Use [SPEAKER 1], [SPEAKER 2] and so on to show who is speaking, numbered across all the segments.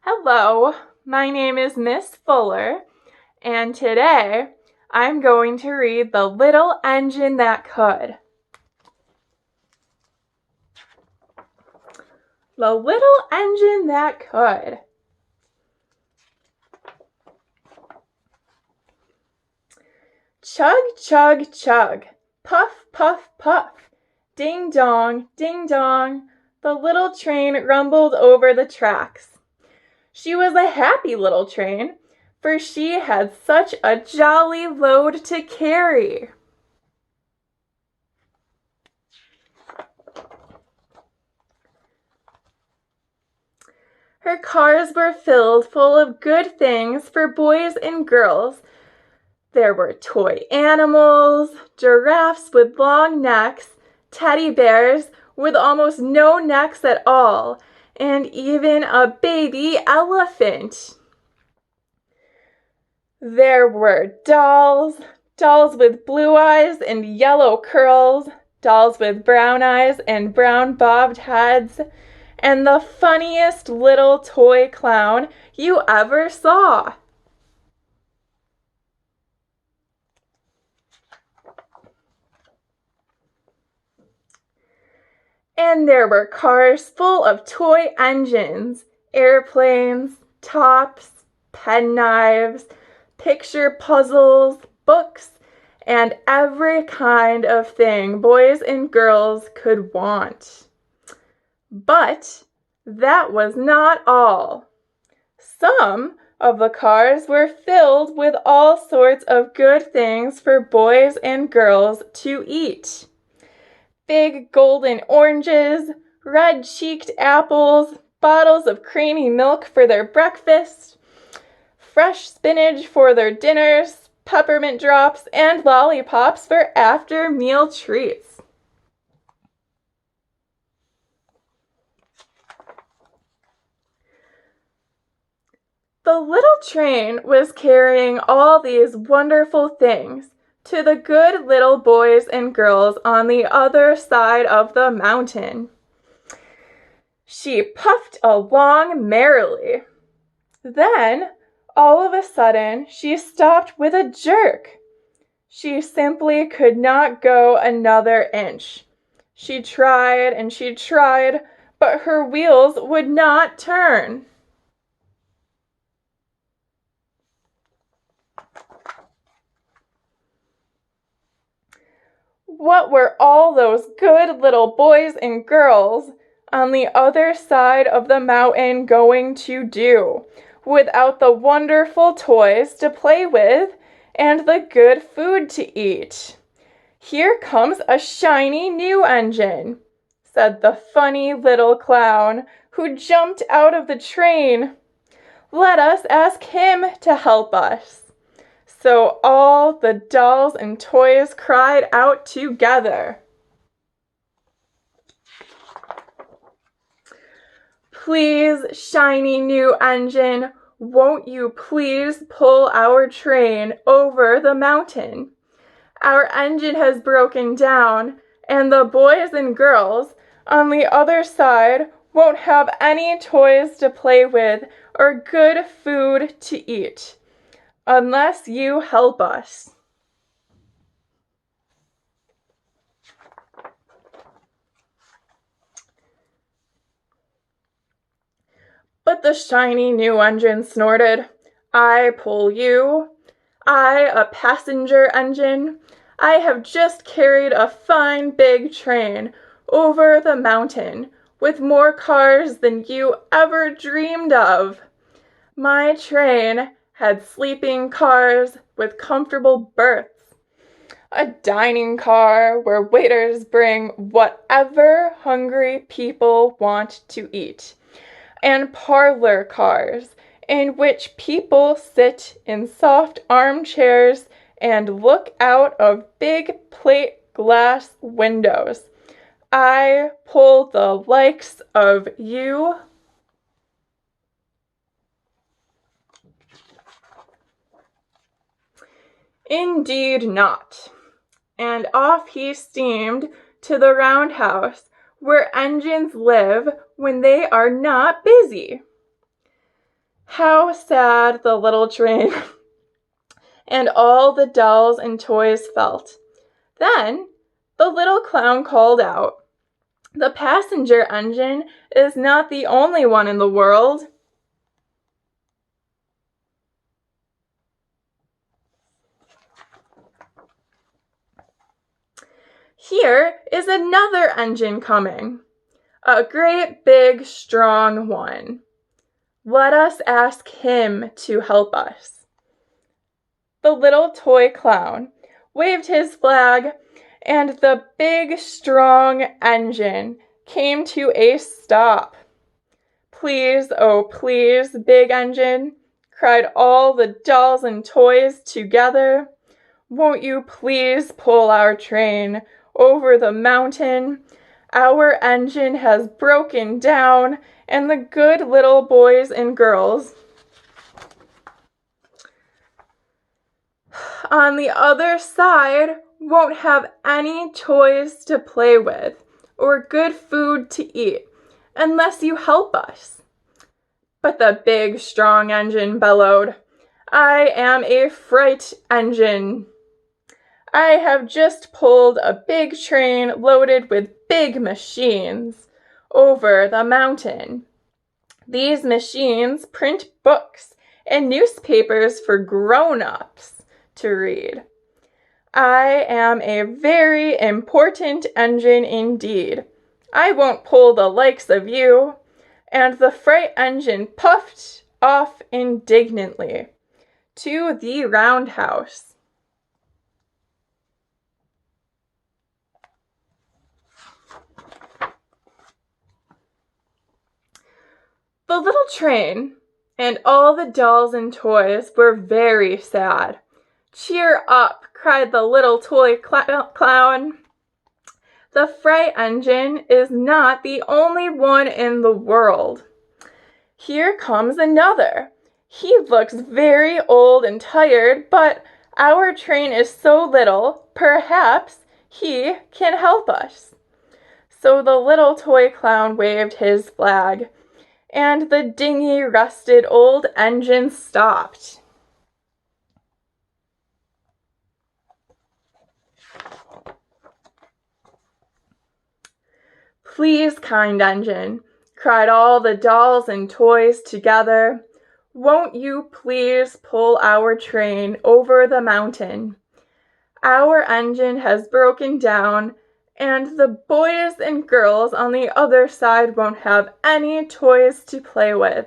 [SPEAKER 1] Hello, my name is Miss Fuller, and today I'm going to read The Little Engine That Could. The Little Engine That Could. Chug, chug, chug, puff, puff, puff, ding dong, the little train rumbled over the tracks. She was a happy little train, for she had such a jolly load to carry. Her cars were filled full of good things for boys and girls. There were toy animals, giraffes with long necks, teddy bears with almost no necks at all, and even a baby elephant. There were dolls with blue eyes and yellow curls, dolls with brown eyes and brown bobbed heads, and the funniest little toy clown you ever saw. And there were cars full of toy engines, airplanes, tops, penknives, picture puzzles, books, and every kind of thing boys and girls could want. But that was not all. Some of the cars were filled with all sorts of good things for boys and girls to eat. Big golden oranges, red-cheeked apples, bottles of creamy milk for their breakfast, fresh spinach for their dinners, peppermint drops, and lollipops for after-meal treats. The little train was carrying all these wonderful things to the good little boys and girls on the other side of the mountain. She puffed along merrily. Then, all of a sudden, she stopped with a jerk. She simply could not go another inch. She tried and she tried, but her wheels would not turn. What were all those good little boys and girls on the other side of the mountain going to do without the wonderful toys to play with and the good food to eat? "Here comes a shiny new engine," said the funny little clown who jumped out of the train. "Let us ask him to help us." So all the dolls and toys cried out together. "Please, shiny new engine, won't you please pull our train over the mountain? Our engine has broken down, and the boys and girls on the other side won't have any toys to play with or good food to eat unless you help us." But the shiny new engine snorted, "I pull you? I, a passenger engine? I have just carried a fine big train over the mountain with more cars than you ever dreamed of. My train had sleeping cars with comfortable berths, a dining car where waiters bring whatever hungry people want to eat, and parlor cars in which people sit in soft armchairs and look out of big plate glass windows. I pull the likes of you." Indeed not. And off he steamed to the roundhouse where engines live when they are not busy. How sad the little train and all the dolls and toys felt. Then the little clown called out, "The passenger engine is not the only one in the world." Here is another engine coming, a great big strong one. Let us ask him to help us. The little toy clown waved his flag, and the big strong engine came to a stop. "Please, oh please, big engine," cried all the dolls and toys together, "won't you please pull our train over the mountain? Our engine has broken down, and the good little boys and girls on the other side won't have any toys to play with or good food to eat unless you help us." But the big strong engine bellowed, "I am a freight engine. I have just pulled a big train loaded with big machines over the mountain. These machines print books and newspapers for grown-ups to read. I am a very important engine indeed. I won't pull the likes of you." And the freight engine puffed off indignantly to the roundhouse. The little train and all the dolls and toys were very sad. "Cheer up," cried the little toy clown. "The freight engine is not the only one in the world. Here comes another. He looks very old and tired, but our train is so little, perhaps he can help us." So the little toy clown waved his flag, and the dingy, rusted old engine stopped. "Please, kind engine," cried all the dolls and toys together, "won't you please pull our train over the mountain? Our engine has broken down, and the boys and girls on the other side won't have any toys to play with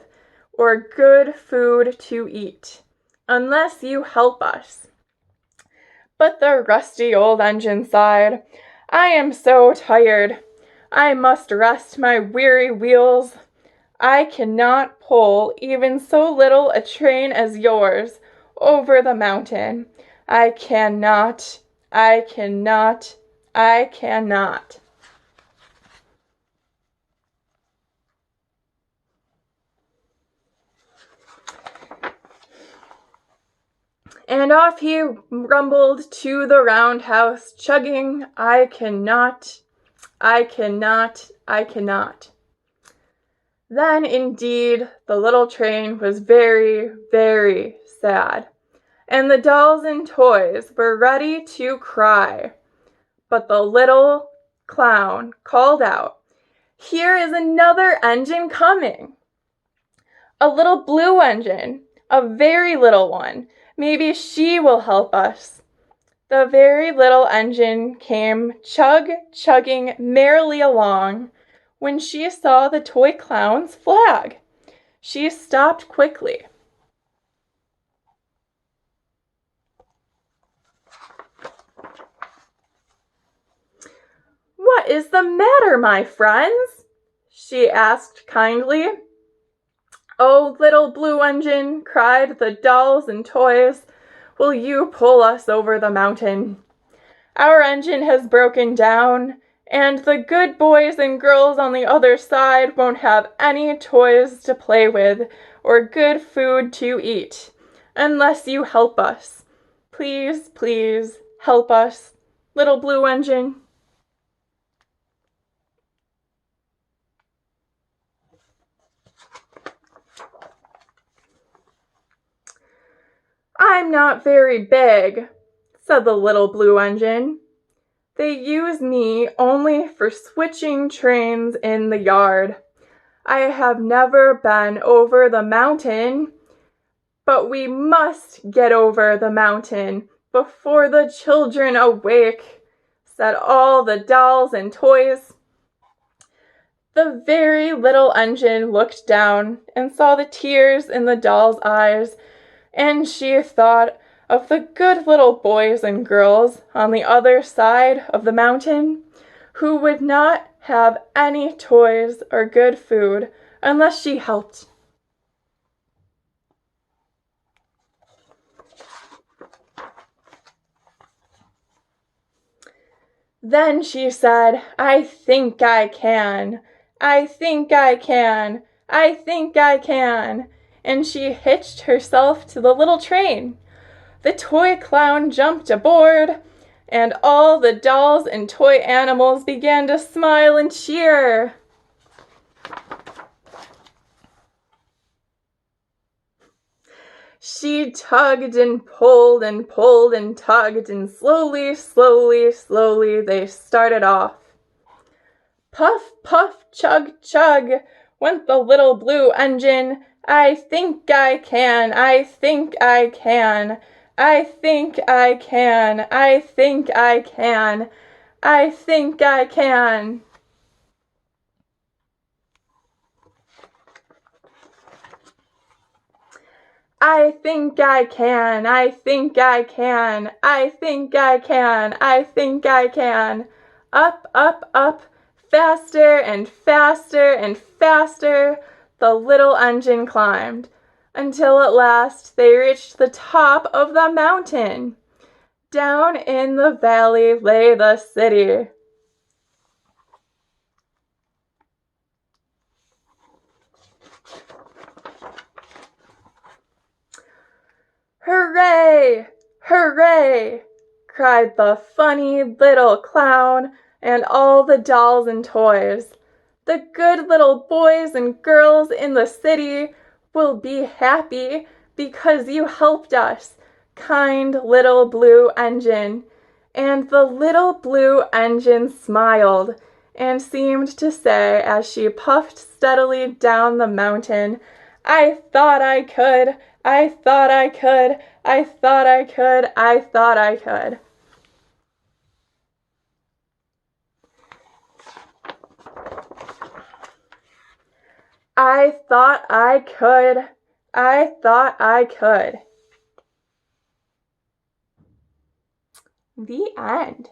[SPEAKER 1] or good food to eat unless you help us." But the rusty old engine sighed, "I am so tired. I must rest my weary wheels. I cannot pull even so little a train as yours over the mountain. I cannot. I cannot. I cannot." And off he rumbled to the roundhouse, chugging, "I cannot. I cannot. I cannot." Then, indeed, the little train was very, very sad, and the dolls and toys were ready to cry. But the little clown called out, "Here is another engine coming. A little blue engine, a very little one. Maybe she will help us." The very little engine came chugging merrily along. When she saw the toy clown's flag, she stopped quickly. "What is the matter, my friends?" she asked kindly. "Oh, little blue engine," cried the dolls and toys, "will you pull us over the mountain? Our engine has broken down, and the good boys and girls on the other side won't have any toys to play with or good food to eat unless you help us. Please, please, help us, little blue engine." I'm not very big, said the little blue engine. They use me only for switching trains in the yard. I have never been over the mountain, but we must get over the mountain before the children awake, said all the dolls and toys. The very little engine looked down and saw the tears in the doll's eyes, and she thought of the good little boys and girls on the other side of the mountain who would not have any toys or good food unless she helped. Then she said, I think I can. I think I can. I think I can. And she hitched herself to the little train. The toy clown jumped aboard, and all the dolls and toy animals began to smile and cheer. She tugged and pulled and pulled and tugged, and slowly, slowly, slowly they started off. Puff, puff, chug, chug, went the little blue engine. I think I can, I think I can. I think I can, I think I can, I think I can. I think I can, I think I can, I think I can, I think I can. Up, up, up, faster and faster and faster the little engine climbed, until at last they reached the top of the mountain. Down in the valley lay the city. Hooray! Hooray! Cried the funny little clown and all the dolls and toys. The good little boys and girls in the city will be happy because you helped us, kind little blue engine. And the little blue engine smiled and seemed to say as she puffed steadily down the mountain, I thought I could, I thought I could, I thought I could, I thought I could. I thought I could, I thought I could. The end.